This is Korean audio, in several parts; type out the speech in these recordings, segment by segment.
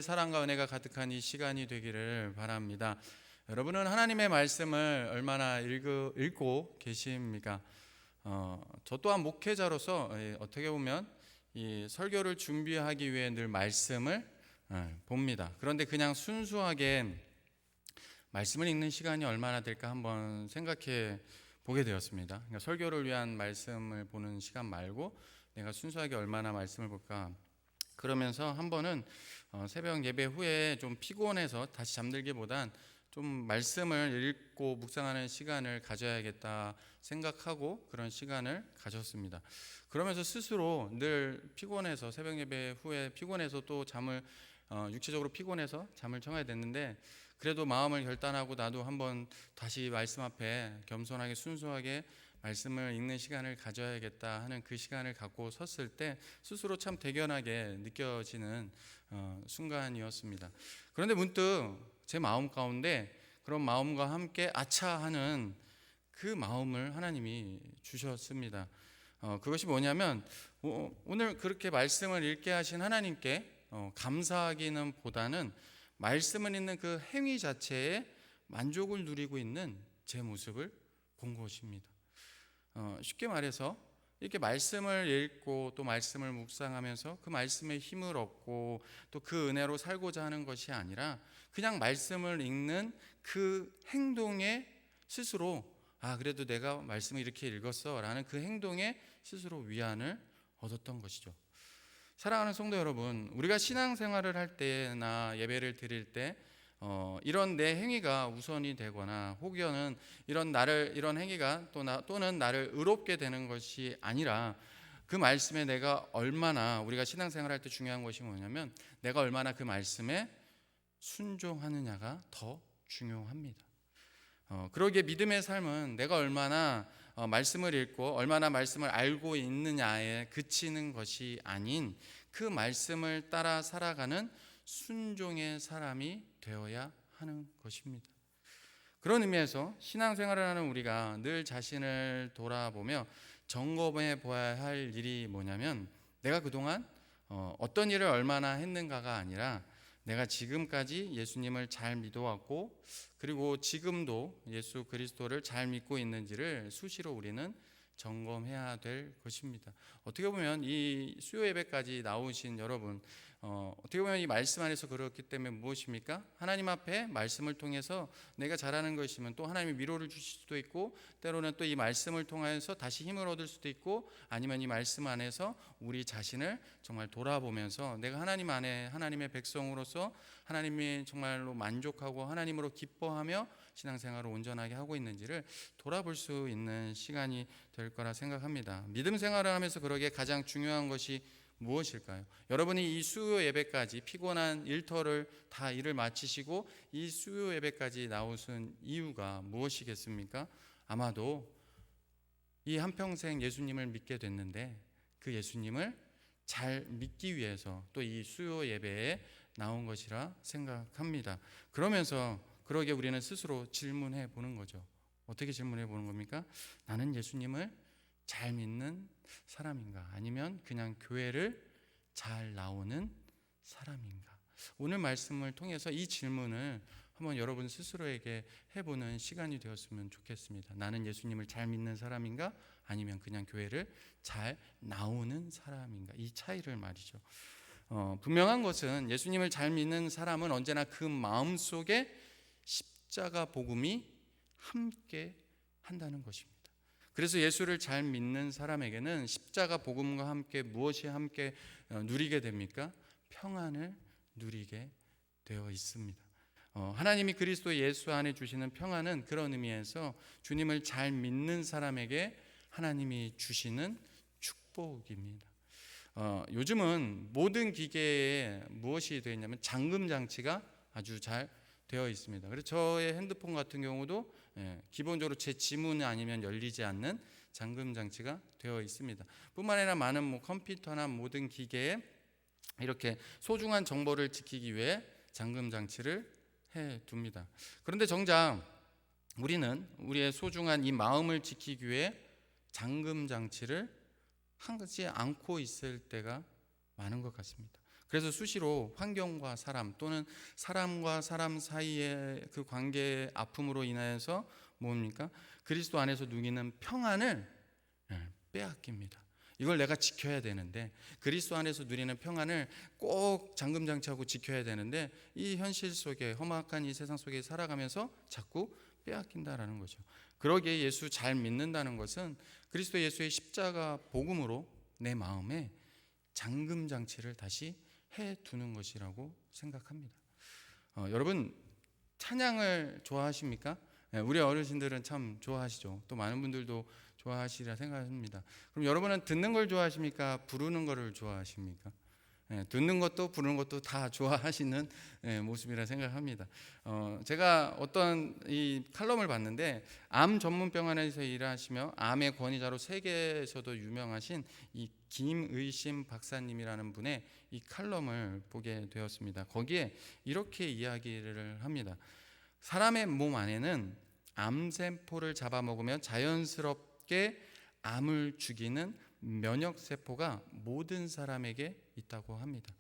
사랑과 은혜가 가득한 이 시간이 되기를 바랍니다. 여러분은 하나님의 말씀을 얼마나 읽고 계십니까? 저 또한 목회자로서 어떻게 보면 이 설교를 준비하기 위해 늘 말씀을 봅니다. 그런데 그냥 순수하게 말씀을 읽는 시간이 얼마나 될까 한번 생각해 보게 되었습니다. 그러니까 설교를 위한 말씀을 보는 시간 말고 내가 순수하게 얼마나 말씀을 볼까? 그러면서 한 번은 새벽 예배 후에 좀 피곤해서 다시 잠들기보단 좀 말씀을 읽고 묵상하는 시간을 가져야겠다 생각하고 그런 시간을 가졌습니다. 그러면서 스스로 늘 피곤해서 새벽 예배 후에 피곤해서 또 잠을 육체적으로 피곤해서 잠을 청하게 됐는데, 그래도 마음을 결단하고 나도 한번 다시 말씀 앞에 겸손하게 순수하게 말씀을 읽는 시간을 가져야겠다 하는 그 시간을 갖고 섰을 때 스스로 참 대견하게 느껴지는 순간이었습니다. 그런데 문득 제 마음 가운데 그런 마음과 함께 아차 하는 그 마음을 하나님이 주셨습니다. 그것이 뭐냐면 오늘 그렇게 말씀을 읽게 하신 하나님께 감사하기는 보다는 말씀을 읽는 그 행위 자체에 만족을 누리고 있는 제 모습을 본 것입니다. 쉽게 말해서 이렇게 말씀을 읽고 또 말씀을 묵상하면서 그 말씀의 힘을 얻고 또 그 은혜로 살고자 하는 것이 아니라 그냥 말씀을 읽는 그 행동에 스스로 그래도 내가 말씀을 이렇게 읽었어 라는 그 행동에 스스로 위안을 얻었던 것이죠. 사랑하는 성도 여러분, 우리가 신앙생활을 할 때나 예배를 드릴 때 이런 내 행위가 우선이 되거나 혹여는 이런 행위가 또는 나를 의롭게 되는 것이 아니라 그 말씀에 내가 얼마나, 우리가 신앙생활할 때 중요한 것이 뭐냐면 내가 얼마나 그 말씀에 순종하느냐가 더 중요합니다. 그러기에 믿음의 삶은 내가 얼마나 말씀을 읽고 얼마나 말씀을 알고 있느냐에 그치는 것이 아닌 그 말씀을 따라 살아가는 순종의 사람이 되어야 하는 것입니다. 그런 의미에서 신앙생활을 하는 우리가 늘 자신을 돌아보며 점검해 보아야 할 일이 뭐냐면 내가 그동안 어떤 일을 얼마나 했는가가 아니라 내가 지금까지 예수님을 잘 믿어왔고 그리고 지금도 예수 그리스도를 잘 믿고 있는지를 수시로 우리는 점검해야 될 것입니다. 어떻게 보면 이 수요 예배까지 나오신 여러분, 어떻게 보면 이 말씀 안에서 그렇기 때문에 무엇입니까? 하나님 앞에 말씀을 통해서 내가 잘하는 것이면 또 하나님이 위로를 주실 수도 있고, 때로는 또 이 말씀을 통해서 다시 힘을 얻을 수도 있고, 아니면 이 말씀 안에서 우리 자신을 정말 돌아보면서 내가 하나님 안에 하나님의 백성으로서 하나님이 정말로 만족하고 하나님으로 기뻐하며 신앙생활을 온전하게 하고 있는지를 돌아볼 수 있는 시간이 될 거라 생각합니다. 믿음 생활을 하면서 그러기에 가장 중요한 것이 무엇일까요? 여러분이 이 수요 예배까지 피곤한 일터를 다 일을 마치시고 이 수요 예배까지 나오신 이유가 무엇이겠습니까? 아마도 이 한평생 예수님을 믿게 됐는데 그 예수님을 잘 믿기 위해서 또 이 수요 예배에 나온 것이라 생각합니다. 그러기에 우리는 스스로 질문해 보는 거죠. 어떻게 질문해 보는 겁니까? 나는 예수님을 잘 믿는 사람인가? 아니면 그냥 교회를 잘 나오는 사람인가? 오늘 말씀을 통해서 이 질문을 한번 여러분 스스로에게 해보는 시간이 되었으면 좋겠습니다. 나는 예수님을 잘 믿는 사람인가? 아니면 그냥 교회를 잘 나오는 사람인가? 이 차이를 말이죠. 분명한 것은 예수님을 잘 믿는 사람은 언제나 그 마음속에 십자가 복음이 함께 한다는 것입니다. 그래서 예수를 잘 믿는 사람에게는 십자가 복음과 함께 무엇이 함께 누리게 됩니까? 평안을 누리게 되어 있습니다. 하나님이 그리스도 예수 안에 주시는 평안은 그런 의미에서 주님을 잘 믿는 사람에게 하나님이 주시는 축복입니다. 요즘은 모든 기계에 무엇이 되어 있냐면 잠금 장치가 아주 잘 되어 있습니다. 그래서 저의 핸드폰 같은 경우도 기본적으로 제 지문 아니면 열리지 않는 잠금 장치가 되어 있습니다. 뿐만 아니라 많은 컴퓨터나 모든 기계에 이렇게 소중한 정보를 지키기 위해 잠금 장치를 해 둡니다. 그런데 정작 우리는 우리의 소중한 이 마음을 지키기 위해 잠금 장치를 하지 않고 있을 때가 많은 것 같습니다. 그래서 수시로 환경과 사람 또는 사람과 사람 사이의 그 관계의 아픔으로 인하여서 뭡니까? 그리스도 안에서 누리는 평안을 빼앗깁니다. 이걸 내가 지켜야 되는데, 그리스도 안에서 누리는 평안을 꼭 잠금장치하고 지켜야 되는데, 이 현실 속에, 험악한 이 세상 속에 살아가면서 자꾸 빼앗긴다라는 거죠. 그러기에 예수 잘 믿는다는 것은 그리스도 예수의 십자가 복음으로 내 마음에 잠금장치를 다시 해두는 것이라고 생각합니다. 여러분, 찬양을 좋아하십니까? 우리 어르신들은 참 좋아하시죠. 또 많은 분들도 좋아하시리라 생각합니다. 그럼 여러분은 듣는 걸 좋아하십니까? 부르는 거를 좋아하십니까? 듣는 것도 부르는 것도 다 좋아하시는 모습이라 생각합니다. 제가 어떤 이 칼럼을 봤는데, 암 전문병원에서 일하시며 암의 권위자로 세계에서도 유명하신 이 김의심 박사님이라는 분의 이 칼럼을 보게 되었습니다. 거기에 이렇게 이야기를 합니다. 사람의 몸 안에는 암세포를 잡아먹으면 자연스럽게 암을 죽이는 면역세포가 모든 사람에게 있다고 합니다.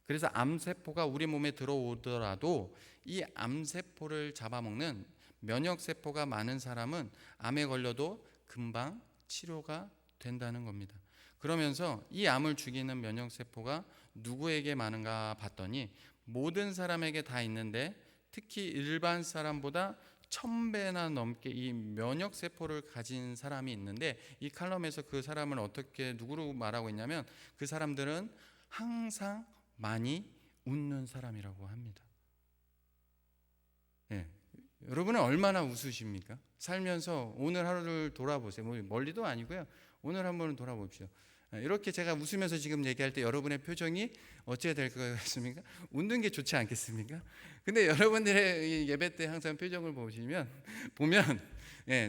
그래서 암세포가 우리 몸에 들어오더라도 이 암세포를 잡아먹는 면역세포가 많은 사람은 암에 걸려도 금방 치료가 된다는 겁니다. 그러면서 이 암을 죽이는 면역세포가 누구에게 많은가 봤더니 모든 사람에게 다 있는데, 특히 일반 사람보다 1000배나 넘게 이 면역세포를 가진 사람이 있는데, 이 칼럼에서 그 사람을 어떻게 누구로 말하고 있냐면, 그 사람들은 항상 많이 웃는 사람이라고 합니다. 여러분은 얼마나 웃으십니까? 살면서 오늘 하루를 돌아보세요. 멀리도 아니고요, 오늘 한번 돌아봅시다. 이렇게 제가 웃으면서 지금 얘기할 때 여러분의 표정이 어찌해야 될 것 같습니까? 웃는 게 좋지 않겠습니까? 근데 여러분들의 예배 때 항상 표정을 보면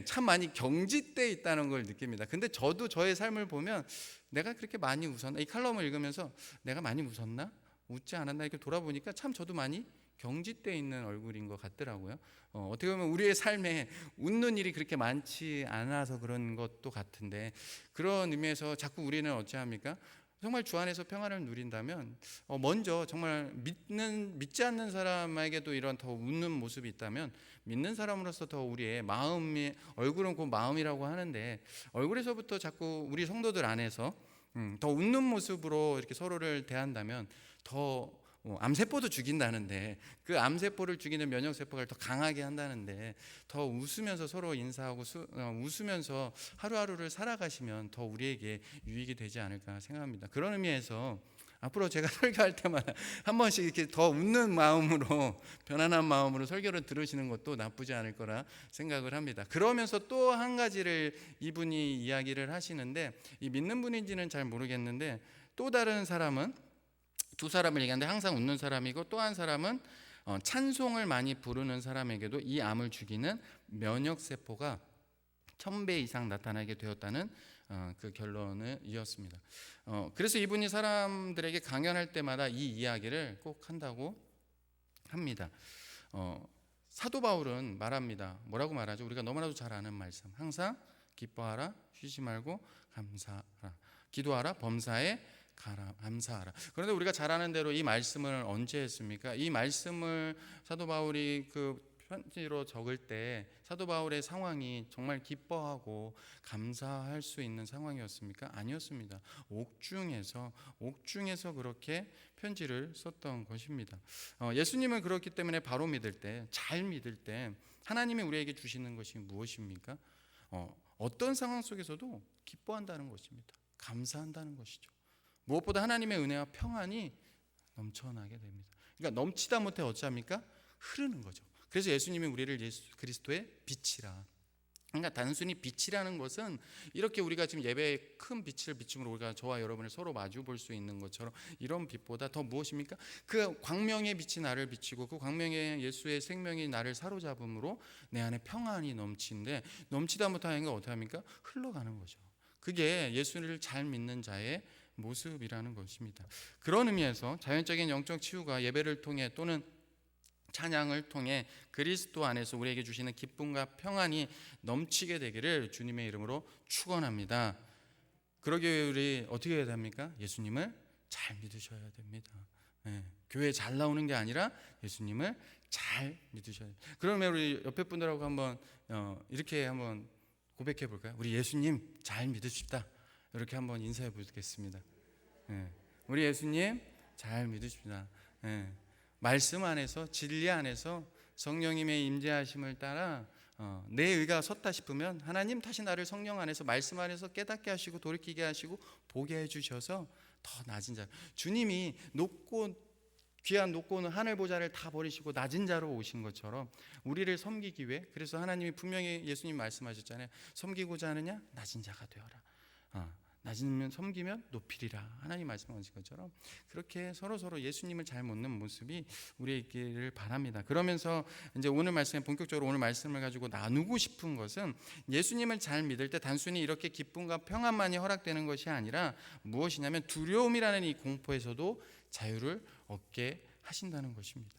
참 많이 경직돼 있다는 걸 느낍니다. 근데 저도 저의 삶을 보면, 내가 그렇게 많이 웃었나? 이 칼럼을 읽으면서 내가 많이 웃었나? 웃지 않았나? 이렇게 돌아보니까 참 저도 많이 경직돼 있는 얼굴인 것 같더라고요. 어떻게 보면 우리의 삶에 웃는 일이 그렇게 많지 않아서 그런 것도 같은데, 그런 의미에서 자꾸 우리는 어찌합니까? 정말 주 안에서 평안을 누린다면 먼저 정말 믿지 않는 사람에게도 이런 더 웃는 모습이 있다면, 믿는 사람으로서 더 우리의 마음이, 얼굴은 곧 마음이라고 하는데, 얼굴에서부터 자꾸 우리 성도들 안에서 더 웃는 모습으로 이렇게 서로를 대한다면, 더 암세포도 죽인다는데, 그 암세포를 죽이는 면역세포가 더 강하게 한다는데, 더 웃으면서 서로 인사하고 웃으면서 하루하루를 살아가시면 더 우리에게 유익이 되지 않을까 생각합니다. 그런 의미에서 앞으로 제가 설교할 때마다 한 번씩 이렇게 더 웃는 마음으로, 편안한 마음으로 설교를 들으시는 것도 나쁘지 않을 거라 생각을 합니다. 그러면서 또 한 가지를 이분이 이야기를 하시는데, 이 믿는 분인지는 잘 모르겠는데, 또 다른 사람은, 두 사람을 얘기하는데 항상 웃는 사람이고, 또 한 사람은 찬송을 많이 부르는 사람에게도 이 암을 죽이는 면역세포가 1000배 이상 나타나게 되었다는 그 결론을 이었습니다. 그래서 이분이 사람들에게 강연할 때마다 이 이야기를 꼭 한다고 합니다. 사도 바울은 말합니다. 뭐라고 말하죠? 우리가 너무나도 잘 아는 말씀. 항상 기뻐하라, 쉬지 말고 감사하라, 기도하라, 범사에 감사하라. 그런데 우리가 잘 아는 대로 이 말씀을 언제 했습니까? 이 말씀을 사도 바울이 그 편지로 적을 때 사도 바울의 상황이 정말 기뻐하고 감사할 수 있는 상황이었습니까? 아니었습니다. 옥중에서 그렇게 편지를 썼던 것입니다. 예수님을 그렇기 때문에 바로 믿을 때, 잘 믿을 때 하나님이 우리에게 주시는 것이 무엇입니까? 어떤 상황 속에서도 기뻐한다는 것입니다. 감사한다는 것이죠. 무엇보다 하나님의 은혜와 평안이 넘쳐나게 됩니다. 그러니까 넘치다 못해 어찌합니까? 흐르는 거죠. 그래서 예수님이 우리를 예수 그리스도의 빛이라. 그러니까 단순히 빛이라는 것은 이렇게 우리가 지금 예배에 큰 빛을 비춤으로 우리가 저와 여러분을 서로 마주 볼 수 있는 것처럼, 이런 빛보다 더 무엇입니까? 그 광명의 빛이 나를 비치고, 그 광명의 예수의 생명이 나를 사로잡음으로 내 안에 평안이 넘치는데, 넘치다 못하는 건 어떻게 합니까? 흘러가는 거죠. 그게 예수를 잘 믿는 자의 모습이라는 것입니다. 그런 의미에서 자연적인 영적 치유가 예배를 통해 또는 찬양을 통해 그리스도 안에서 우리에게 주시는 기쁨과 평안이 넘치게 되기를 주님의 이름으로 축원합니다. 그러기 위해 우리 어떻게 해야 됩니까? 예수님을 잘 믿으셔야 됩니다. 예, 교회 잘 나오는 게 아니라 예수님을 잘 믿으셔야 돼요. 그러면 우리 옆에 분들하고 한번 이렇게 한번 고백해 볼까요? 우리 예수님 잘 믿으십시다. 이렇게 한번 인사해 보겠습니다. 예, 우리 예수님 잘 믿으십시다. 예, 말씀 안에서, 진리 안에서 성령님의 임재하심을 따라 내 의가 섰다 싶으면 하나님 다시 나를 성령 안에서, 말씀 안에서 깨닫게 하시고 돌이키게 하시고 보게 해주셔서 더 낮은 자, 주님이 귀한 높고 하늘 보좌를 다 버리시고 낮은 자로 오신 것처럼 우리를 섬기기 위해, 그래서 하나님이 분명히 예수님 말씀하셨잖아요. 섬기고자 하느냐 낮은 자가 되어라. 낮으면 섬기면 높이리라. 하나님 말씀하신 것처럼 그렇게 서로 예수님을 잘 묻는 모습이 우리의 있기를 바랍니다. 그러면서 이제 오늘 말씀에 본격적으로 오늘 말씀을 가지고 나누고 싶은 것은, 예수님을 잘 믿을 때 단순히 이렇게 기쁨과 평안만이 허락되는 것이 아니라 무엇이냐면 두려움이라는 이 공포에서도 자유를 얻게 하신다는 것입니다.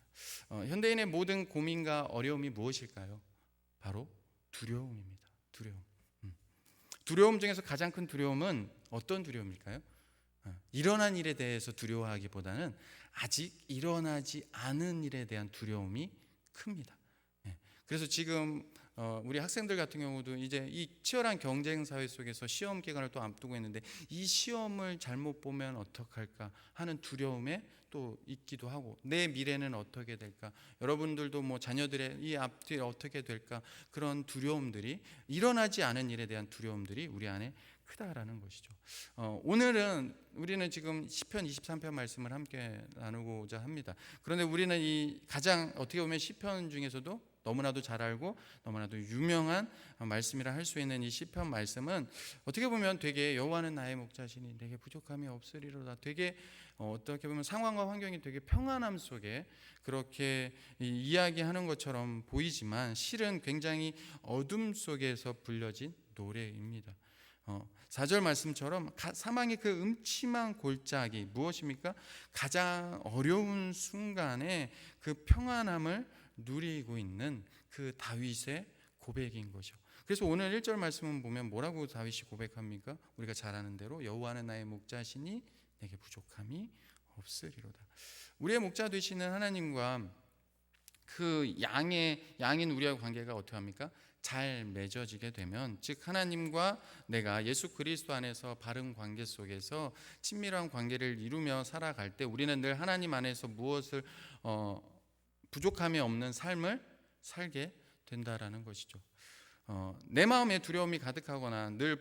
현대인의 모든 고민과 어려움이 무엇일까요? 바로 두려움입니다. 두려움 중에서 가장 큰 두려움은 어떤 두려움일까요? 일어난 일에 대해서 두려워하기보다는 아직 일어나지 않은 일에 대한 두려움이 큽니다. 그래서 지금 우리 학생들 같은 경우도 이제 이 치열한 경쟁 사회 속에서 시험 기간을 또 앞두고 있는데, 이 시험을 잘못 보면 어떡할까 하는 두려움에 또 있기도 하고, 내 미래는 어떻게 될까, 여러분들도 뭐 자녀들의 이 앞뒤 어떻게 될까, 그런 두려움들이, 일어나지 않은 일에 대한 두려움들이 우리 안에 크다라는 것이죠. 오늘은 우리는 지금 시편 23편 말씀을 함께 나누고자 합니다. 그런데 우리는 이 가장 어떻게 보면 시편 중에서도 너무나도 잘 알고 너무나도 유명한 말씀이라 할 수 있는 이 시편 말씀은 어떻게 보면 되게 여호와는 나의 목자시니 내게 부족함이 없으리로다, 되게 어떻게 보면 상황과 환경이 되게 평안함 속에 그렇게 이야기하는 것처럼 보이지만 실은 굉장히 어둠 속에서 불려진 노래입니다. 4절 말씀처럼 사망의 그 음침한 골짜기, 무엇입니까? 가장 어려운 순간에 그 평안함을 누리고 있는 그 다윗의 고백인 거죠. 그래서 오늘 1절 말씀은 보면 뭐라고 다윗이 고백합니까? 우리가 잘 아는 대로 여호와는 나의 목자시니 내게 부족함이 없으리로다. 우리의 목자 되시는 하나님과 그 양인 우리와 관계가 어떻게 합니까? 잘 맺어지게 되면, 즉 하나님과 내가 예수 그리스도 안에서 바른 관계 속에서 친밀한 관계를 이루며 살아갈 때 우리는 늘 하나님 안에서 무엇을 부족함이 없는 삶을 살게 된다라는 것이죠. 내 마음에 두려움이 가득하거나 늘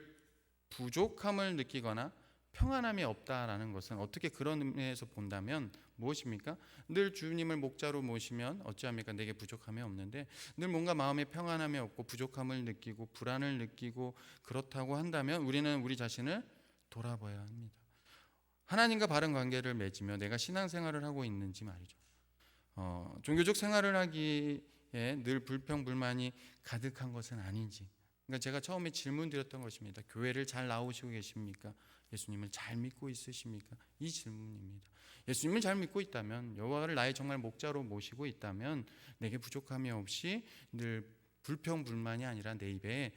부족함을 느끼거나 평안함이 없다라는 것은 어떻게 그런 의미에서 본다면 무엇입니까? 늘 주님을 목자로 모시면 어찌합니까? 내게 부족함이 없는데 늘 뭔가 마음에 평안함이 없고 부족함을 느끼고 불안을 느끼고 그렇다고 한다면 우리는 우리 자신을 돌아봐야 합니다. 하나님과 바른 관계를 맺으며 내가 신앙생활을 하고 있는지 말이죠. 종교적 생활을 하기에 늘 불평불만이 가득한 것은 아닌지. 그러니까 제가 처음에 질문 드렸던 것입니다. 교회를 잘 나오시고 계십니까? 예수님을 잘 믿고 있으십니까? 이 질문입니다. 예수님을 잘 믿고 있다면, 여호와를 나의 정말 목자로 모시고 있다면 내게 부족함이 없이 늘 불평불만이 아니라 내 입에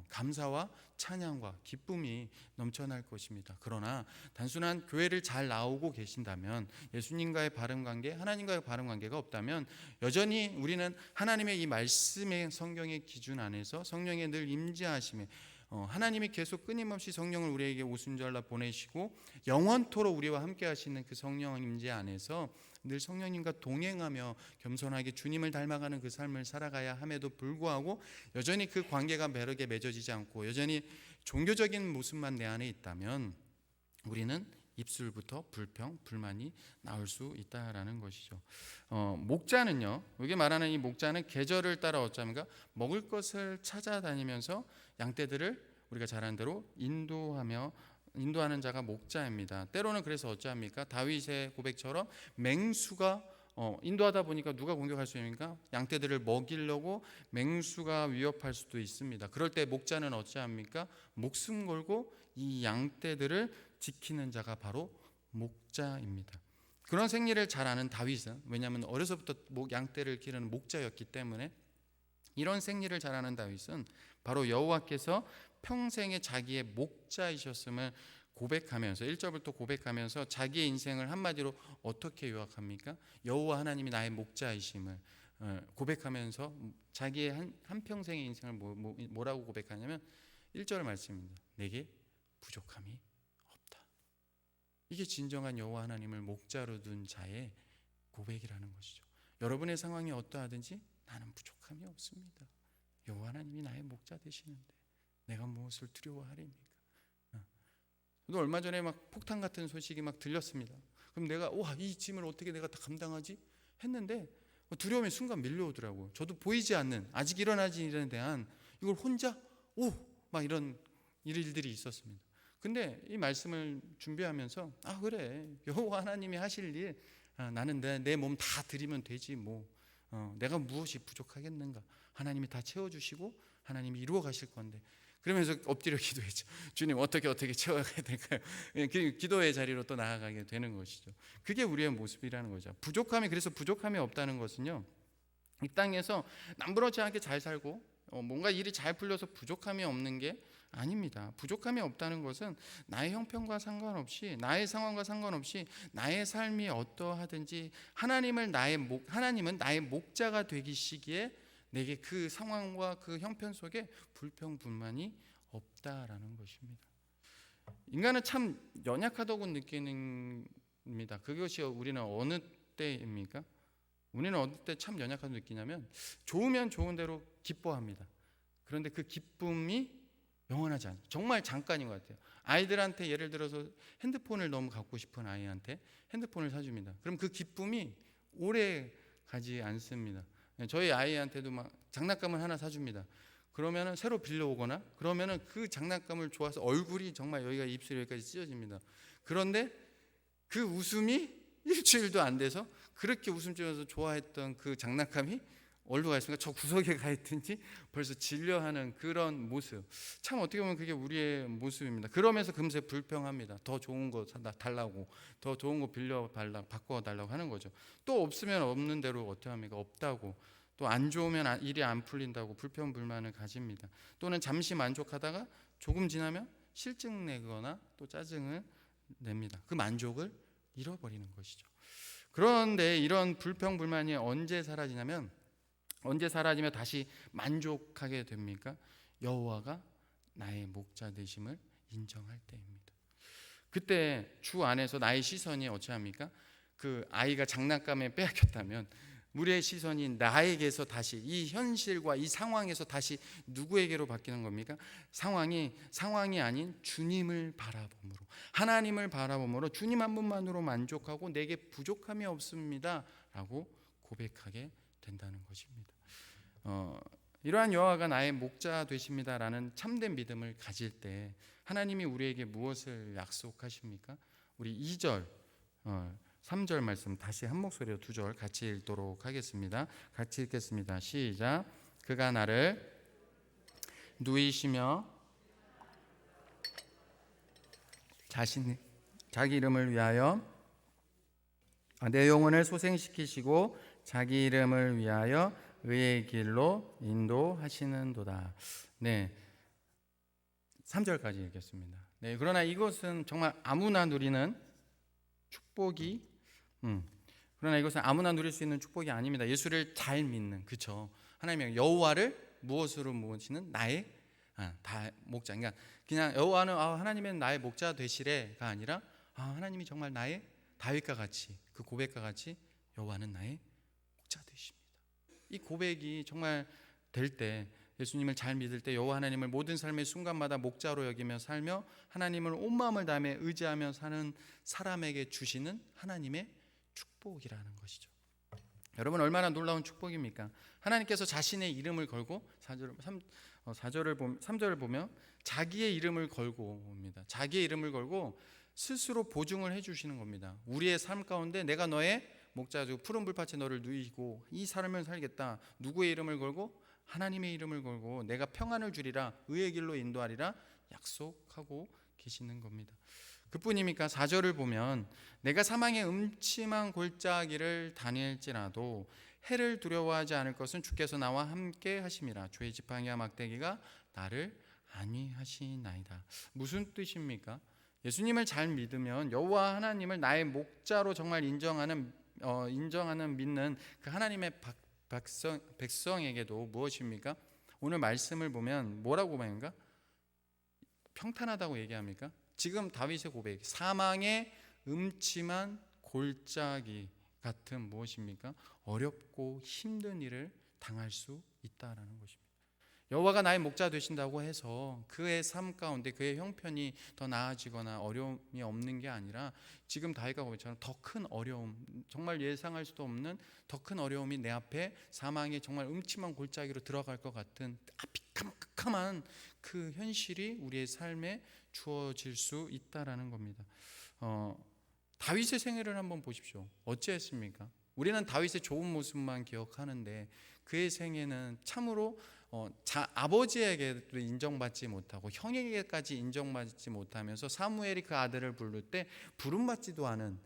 감사와 찬양과 기쁨이 넘쳐날 것입니다. 그러나 단순한 교회를 잘 나오고 계신다면, 예수님과의 바른 관계, 하나님과의 바른 관계가 없다면 여전히 우리는 하나님의 이 말씀의 성경의 기준 안에서 성령의 늘 임재하심에, 하나님이 계속 끊임없이 성령을 우리에게 오순절날 보내시고 영원토록 우리와 함께 하시는 그 성령 임재 안에서 늘 성령님과 동행하며 겸손하게 주님을 닮아가는 그 삶을 살아가야 함에도 불구하고 여전히 그 관계가 매력에 맺어지지 않고 여전히 종교적인 모습만 내 안에 있다면 우리는 입술부터 불평, 불만이 나올 수 있다라는 것이죠. 목자는요, 여기 말하는 이 목자는 계절을 따라 어쩌면 먹을 것을 찾아다니면서 양떼들을 우리가 잘 아는 대로 인도하는 자가 목자입니다. 때로는 그래서 어찌합니까? 다윗의 고백처럼 맹수가 인도하다 보니까 누가 공격할 수 있습니까? 양떼들을 먹이려고 맹수가 위협할 수도 있습니다. 그럴 때 목자는 어찌합니까? 목숨 걸고 이 양떼들을 지키는 자가 바로 목자입니다. 그런 생리를 잘 아는 다윗은, 왜냐하면 어려서부터 양떼를 기르는 목자였기 때문에 이런 생리를 잘 아는 다윗은 바로 여호와께서 평생에 자기의 목자이셨음을 고백하면서 1절부터 고백하면서 자기의 인생을 한마디로 어떻게 요약합니까? 여호와 하나님이 나의 목자이심을 고백하면서 자기의 한평생의 인생을 뭐라고 고백하냐면 1절 말씀입니다. 내게 부족함이 없다. 이게 진정한 여호와 하나님을 목자로 둔 자의 고백이라는 것이죠. 여러분의 상황이 어떠하든지 나는 부족함이 없습니다. 여호와 하나님이 나의 목자 되시는데 내가 무엇을 두려워하리입니까? 저도 얼마 전에 막 폭탄 같은 소식이 막 들렸습니다. 그럼 내가 이 짐을 어떻게 내가 다 감당하지? 했는데 두려움이 순간 밀려오더라고요. 저도 보이지 않는 아직 일어나지 일에 대한 이걸 혼자 막 이런 일들이 있었습니다. 근데 이 말씀을 준비하면서 그래 여호와 하나님이 하실 일 나는 내 몸 다 드리면 되지 내가 무엇이 부족하겠는가. 하나님이 다 채워주시고 하나님이 이루어 가실 건데 그러면서 엎드려 기도했죠. 주님 어떻게 채워가야 될까요? 기도의 자리로 또 나아가게 되는 것이죠. 그게 우리의 모습이라는 거죠. 그래서 부족함이 없다는 것은요, 이 땅에서 남부럽지 않게 잘 살고 뭔가 일이 잘 풀려서 부족함이 없는 게 아닙니다. 부족함이 없다는 것은 나의 형편과 상관없이 나의 상황과 상관없이 나의 삶이 어떠하든지 하나님은 나의 목자가 되시기에 내게 그 상황과 그 형편 속에 불평불만이 없다라는 것입니다. 인간은 참 연약하다고 느끼는입니다. 그것이 우리는 어느 때입니까? 우리는 어느 때 참 연약하다고 느끼냐면 좋으면 좋은 대로 기뻐합니다. 그런데 그 기쁨이 영원하지 않아요. 정말 잠깐인 것 같아요. 아이들한테 예를 들어서 핸드폰을 너무 갖고 싶은 아이한테 핸드폰을 사줍니다. 그럼 그 기쁨이 오래 가지 않습니다. 저희 아이한테도 막 장난감을 하나 사줍니다. 그러면은 새로 빌려오거나 그러면은 그 장난감을 좋아서 얼굴이 정말 여기가 입술 여기까지 찢어집니다. 그런데 그 웃음이 일주일도 안 돼서 그렇게 웃음 지어서 좋아했던 그 장난감이 어디로 가 있습니까? 저 구석에 가 있든지 벌써 질려하는 그런 모습. 참 어떻게 보면 그게 우리의 모습입니다. 그러면서 금세 불평합니다. 더 좋은 거 달라고, 더 좋은 거 바꿔달라고 하는 거죠. 또 없으면 없는 대로 어떻게 합니까? 없다고. 또 안 좋으면 일이 안 풀린다고 불평불만을 가집니다. 또는 잠시 만족하다가 조금 지나면 실증 내거나 또 짜증을 냅니다. 그 만족을 잃어버리는 것이죠. 그런데 이런 불평불만이 언제 사라지냐면 언제 사라지며 다시 만족하게 됩니까? 여호와가 나의 목자 되심을 인정할 때입니다. 그때 주 안에서 나의 시선이 어찌합니까? 그 아이가 장난감에 빼앗겼다면 우리의 시선이 나에게서 다시 이 현실과 이 상황에서 다시 누구에게로 바뀌는 겁니까? 상황이 아닌 주님을 바라봄으로, 하나님을 바라봄으로 주님 한 분만으로 만족하고 내게 부족함이 없습니다 라고 고백하게 된다는 것입니다. 이러한 여호와가 나의 목자 되십니다라는 참된 믿음을 가질 때 하나님이 우리에게 무엇을 약속하십니까? 우리 2절, 3절 말씀 다시 한 목소리로 2절 같이 읽도록 하겠습니다. 같이 읽겠습니다. 시작. 그가 나를 누이시며 자기 이름을 위하여 내 영혼을 소생시키시고 자기 이름을 위하여 의의 길로 인도하시는도다. 네, 3절까지 읽겠습니다. 네, 그러나 이것은 정말 아무나 누리는 축복이 그러나 이것은 아무나 누릴 수 있는 축복이 아닙니다. 예수를 잘 믿는, 그렇죠? 하나님의 여호와를 무엇으로 모시는 나의 목자. 그러니까 그냥 여호와는 하나님은 나의 목자 되시래가 아니라 하나님이 정말 나의 다윗과 같이 그 고백과 같이 여호와는 나의 목자 되십니다. 이 고백이 정말 될 때 예수님을 잘 믿을 때 여호와 하나님을 모든 삶의 순간마다 목자로 여기며 살며 하나님을 온 마음을 다하며 의지하며 사는 사람에게 주시는 하나님의 축복이라는 것이죠. 여러분 얼마나 놀라운 축복입니까? 하나님께서 자신의 이름을 걸고 3절을 보면 자기의 이름을 걸고 옵니다. 자기의 이름을 걸고 스스로 보증을 해주시는 겁니다. 우리의 삶 가운데 내가 너의 목자죠. 푸른 불밭에 너를 누이고 이 삶을 살겠다. 누구의 이름을 걸고? 하나님의 이름을 걸고 내가 평안을 주리라 의의 길로 인도하리라 약속하고 계시는 겁니다. 그뿐입니까? 4절을 보면 내가 사망의 음침한 골짜기를 다닐지라도 해를 두려워하지 않을 것은 주께서 나와 함께 하심이라. 주의 지팡이와 막대기가 나를 안위하시나이다. 무슨 뜻입니까? 예수님을 잘 믿으면 여호와 하나님을 나의 목자로 정말 인정하는 믿는 그 하나님의 백성에게도 무엇입니까? 오늘 말씀을 보면 뭐라고 말인가? 평탄하다고 얘기합니까? 지금 다윗의 고백, 사망의 음침한 골짜기 같은 무엇입니까? 어렵고 힘든 일을 당할 수 있다라는 것입니다. 여호와가 나의 목자 되신다고 해서 그의 삶 가운데 그의 형편이 더 나아지거나 어려움이 없는 게 아니라 지금 다윗과 고백처럼 더 큰 어려움, 정말 예상할 수도 없는 더 큰 어려움이 내 앞에 사망의 정말 음침한 골짜기로 들어갈 것 같은 앞이 캄캄한 그 현실이 우리의 삶에 주어질 수 있다라는 겁니다. 다윗의 생애를 한번 보십시오. 어찌했습니까? 우리는 다윗의 좋은 모습만 기억하는데 그의 생애는 참으로 아버지에게도 인정받지 못하고 형에게까지 인정받지 못하면서 사무엘이 그 아들을 부를 때 부름받지도 않은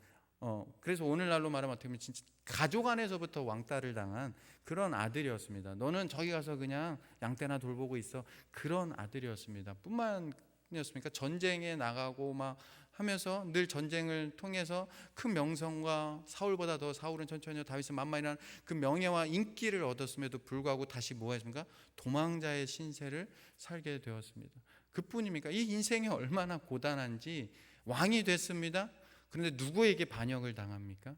그래서 오늘날로 말하면 어떻게 보면 진짜 가족 안에서부터 왕따를 당한 그런 아들이었습니다. 너는 저기 가서 그냥 양떼나 돌보고 있어. 그런 아들이었습니다. 뿐만이었습니까? 전쟁에 나가고 막 하면서 늘 전쟁을 통해서 큰 명성과 사울보다 더 사울은 천천히 다윗은 만만이라는 그 명예와 인기를 얻었음에도 불구하고 다시 뭐 했습니까? 도망자의 신세를 살게 되었습니다. 그뿐입니까? 이 인생이 얼마나 고단한지 왕이 됐습니다. 그런데 누구에게 반역을 당합니까?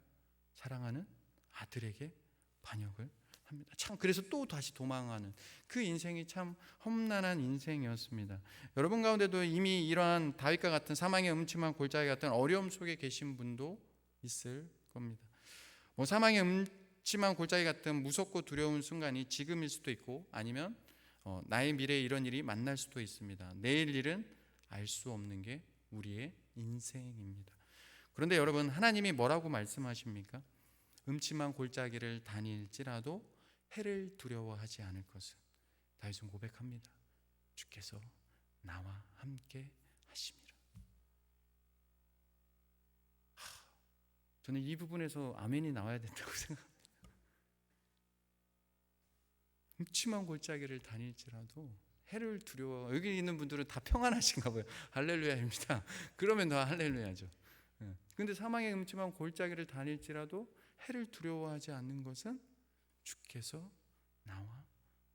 사랑하는 아들에게 반역을 합니다. 참 그래서 또 다시 도망하는 그 인생이 참 험난한 인생이었습니다. 여러분 가운데도 이미 이러한 다윗과 같은 사망의 음침한 골짜기 같은 어려움 속에 계신 분도 있을 겁니다. 사망의 음침한 골짜기 같은 무섭고 두려운 순간이 지금일 수도 있고 아니면 나의 미래에 이런 일이 만날 수도 있습니다. 내일 일은 알 수 없는 게 우리의 인생입니다. 그런데 여러분 하나님이 뭐라고 말씀하십니까? 음침한 골짜기를 다닐지라도 해를 두려워하지 않을 것은 다윗은 고백합니다. 주께서 나와 함께 하심이라. 저는 이 부분에서 아멘이 나와야 된다고 생각합니다. 음침한 골짜기를 다닐지라도 해를 두려워. 여기 있는 분들은 다 평안하신가 봐요. 할렐루야입니다. 그러면 더 할렐루야죠. 그런데 사망의 음침한 골짜기를 다닐지라도 해를 두려워하지 않는 것은 주께서 나와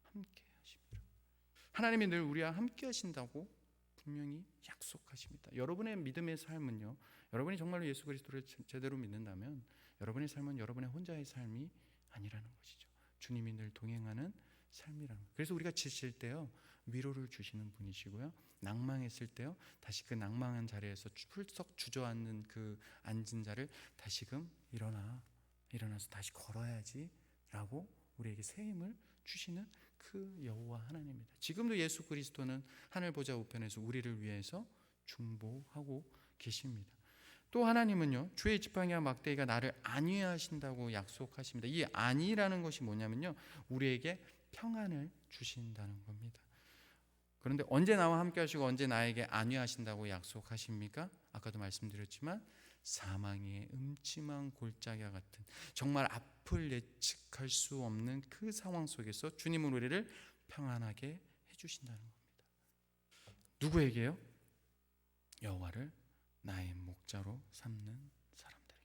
함께 하십니다. 하나님이 늘 우리와 함께 하신다고 분명히 약속하십니다. 여러분의 믿음의 삶은요, 여러분이 정말로 예수 그리스도를 제대로 믿는다면 여러분의 삶은 여러분의 혼자의 삶이 아니라는 것이죠. 주님이 늘 동행하는 삶이라는 것. 그래서 우리가 지칠 때요 위로를 주시는 분이시고요, 낭망했을 때요 다시 그 낭망한 자리에서 풀썩 주저앉는 그 앉은 자를 다시금 일어나서 다시 걸어야지 라고 우리에게 새 힘을 주시는 그 여호와 하나님입니다. 지금도 예수 그리스도는 하늘 보좌 우편에서 우리를 위해서 중보하고 계십니다. 또 하나님은요 주의 지팡이와 막대기가 나를 안위하신다고 약속하십니다. 이 안위라는 것이 뭐냐면요 우리에게 평안을 주신다는 겁니다. 그런데 언제 나와 함께 하시고 언제 나에게 안위하신다고 약속하십니까? 아까도 말씀드렸지만 사망의 음침한 골짜기와 같은 정말 앞을 예측할 수 없는 그 상황 속에서 주님은 우리를 평안하게 해주신다는 겁니다. 누구에게요? 여호와를 나의 목자로 삼는 사람들에게,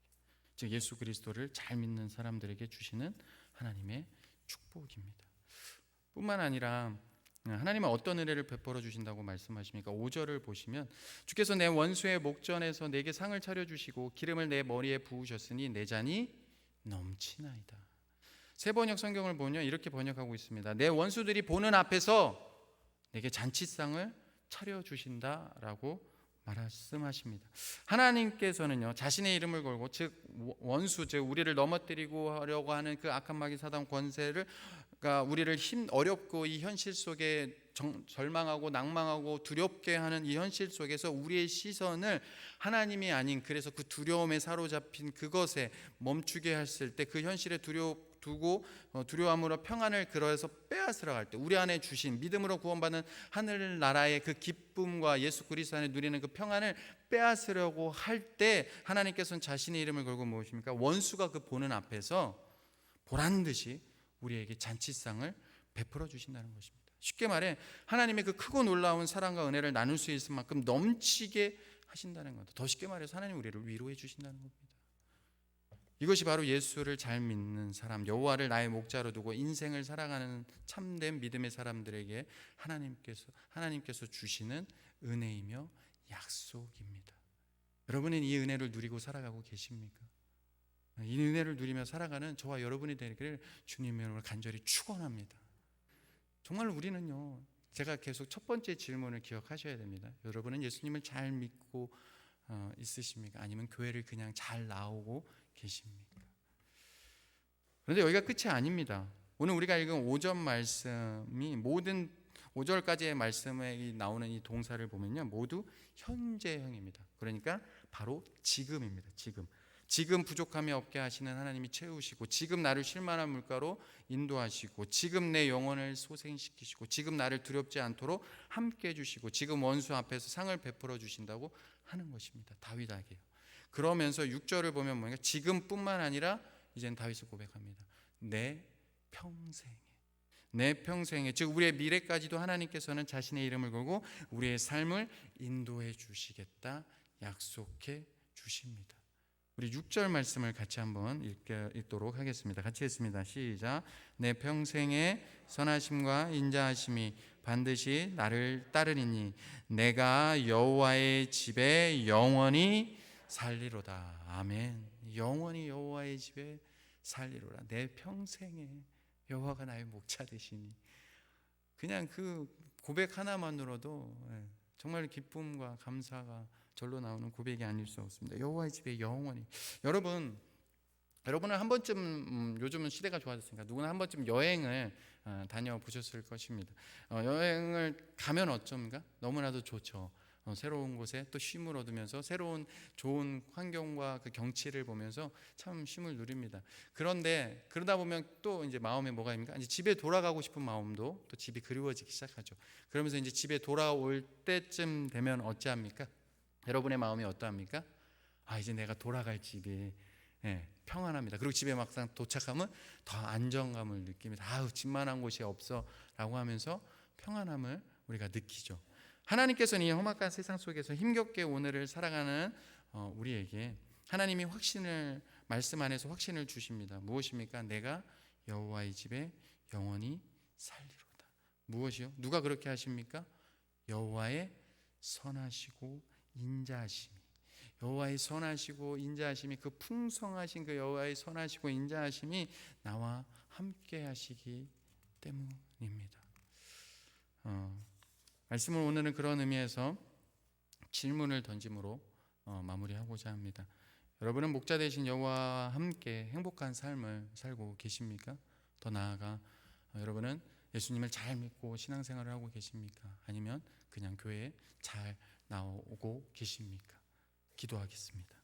즉 예수 그리스도를 잘 믿는 사람들에게 주시는 하나님의 축복입니다. 뿐만 아니라 하나님은 어떤 은혜를 베풀어 주신다고 말씀하십니까? 5절을 보시면 주께서 내 원수의 목전에서 내게 상을 차려주시고 기름을 내 머리에 부으셨으니 내 잔이 넘치나이다. 새번역 성경을 보면 이렇게 번역하고 있습니다. 내 원수들이 보는 앞에서 내게 잔치상을 차려주신다라고 말씀하십니다. 하나님께서는요 자신의 이름을 걸고 즉 원수 즉 우리를 넘어뜨리고 하려고 하는 그 악한 마귀 사단 권세를 우리를 어렵고 이 현실 속에 절망하고 낭망하고 두렵게 하는 이 현실 속에서 우리의 시선을 하나님이 아닌 그래서 그 두려움에 사로잡힌 그것에 멈추게 했을 때 그 현실에 두고 두려움으로 평안을 그래서 빼앗으러 갈 때 우리 안에 주신 믿음으로 구원받는 하늘나라의 그 기쁨과 예수 그리스도 안에 누리는 그 평안을 빼앗으려고 할 때 하나님께서는 자신의 이름을 걸고 무엇입니까? 원수가 그 보는 앞에서 보란 듯이 우리에게 잔치상을 베풀어 주신다는 것입니다. 쉽게 말해 하나님의 그 크고 놀라운 사랑과 은혜를 나눌 수 있을 만큼 넘치게 하신다는 겁니다. 더 쉽게 말해서 하나님 우리를 위로해 주신다는 겁니다. 이것이 바로 예수를 잘 믿는 사람, 여호와를 나의 목자로 두고 인생을 살아가는 참된 믿음의 사람들에게 하나님께서 주시는 은혜이며 약속입니다. 여러분은 이 은혜를 누리고 살아가고 계십니까? 이 은혜를 누리며 살아가는 저와 여러분이 되기를 주님의 이름으로 간절히 축원합니다. 정말 우리는요, 제가 계속 첫 번째 질문을 기억하셔야 됩니다. 여러분은 예수님을 잘 믿고 있으십니까? 아니면 교회를 그냥 잘 나오고 계십니까? 그런데 여기가 끝이 아닙니다. 오늘 우리가 읽은 5절 말씀이 모든 5절까지의 말씀에 나오는 이 동사를 보면요, 모두 현재형입니다. 그러니까 바로 지금입니다. 지금 부족함이 없게 하시는 하나님이 채우시고, 지금 나를 쉴만한 물가로 인도하시고, 지금 내 영혼을 소생시키시고, 지금 나를 두렵지 않도록 함께 해주시고, 지금 원수 앞에서 상을 베풀어 주신다고 하는 것입니다. 다윗에게요. 그러면서 6절을 보면 뭐냐, 지금뿐만 아니라 이제는 다윗을 고백합니다. 내 평생에, 즉 우리의 미래까지도 하나님께서는 자신의 이름을 걸고 우리의 삶을 인도해 주시겠다 약속해 주십니다. 우리 6절 말씀을 같이 한번 읽도록 하겠습니다. 같이 읽습니다. 시작. 내 평생의 선하심과 인자하심이 반드시 나를 따르리니 내가 여호와의 집에 영원히 살리로다. 아멘. 영원히 여호와의 집에 살리로라. 내 평생에 여호와가 나의 목자 되시니. 그냥 그 고백 하나만으로도 정말 기쁨과 감사가 절로 나오는 고백이 아닐 수 없습니다. 여호와의 집에 영원히. 여러분은 한 번쯤, 요즘은 시대가 좋아졌으니까 누구나 한 번쯤 여행을 다녀보셨을 것입니다. 여행을 가면 어쩝니까? 너무나도 좋죠. 새로운 곳에 또 쉼을 얻으면서 새로운 좋은 환경과 그 경치를 보면서 참 쉼을 누립니다. 그런데 그러다 보면 또 이제 마음에 뭐가 있습니까? 이제 집에 돌아가고 싶은 마음도 또 집이 그리워지기 시작하죠. 그러면서 이제 집에 돌아올 때쯤 되면 어찌합니까? 여러분의 마음이 어떠합니까? 이제 내가 돌아갈 집이 평안합니다. 그리고 집에 막상 도착하면 더 안정감을 느낍니다. 집만한 곳이 없어 라고 하면서 평안함을 우리가 느끼죠. 하나님께서는 이 험악한 세상 속에서 힘겹게 오늘을 살아가는 우리에게 하나님이 말씀 안에서 확신을 주십니다. 무엇입니까? 내가 여호와의 집에 영원히 살리로다. 무엇이요? 누가 그렇게 하십니까? 여호와의 선하시고 인자하심이, 여호와의 선하시고 인자하심이, 그 풍성하신 그 여호와의 선하시고 인자하심이 나와 함께 하시기 때문입니다. 말씀을 오늘은 그런 의미에서 질문을 던짐으로 마무리하고자 합니다. 여러분은 목자 되신 여호와와 함께 행복한 삶을 살고 계십니까? 더 나아가 여러분은 예수님을 잘 믿고 신앙생활을 하고 계십니까? 아니면 그냥 교회에 잘 나오고 계십니까? 기도하겠습니다.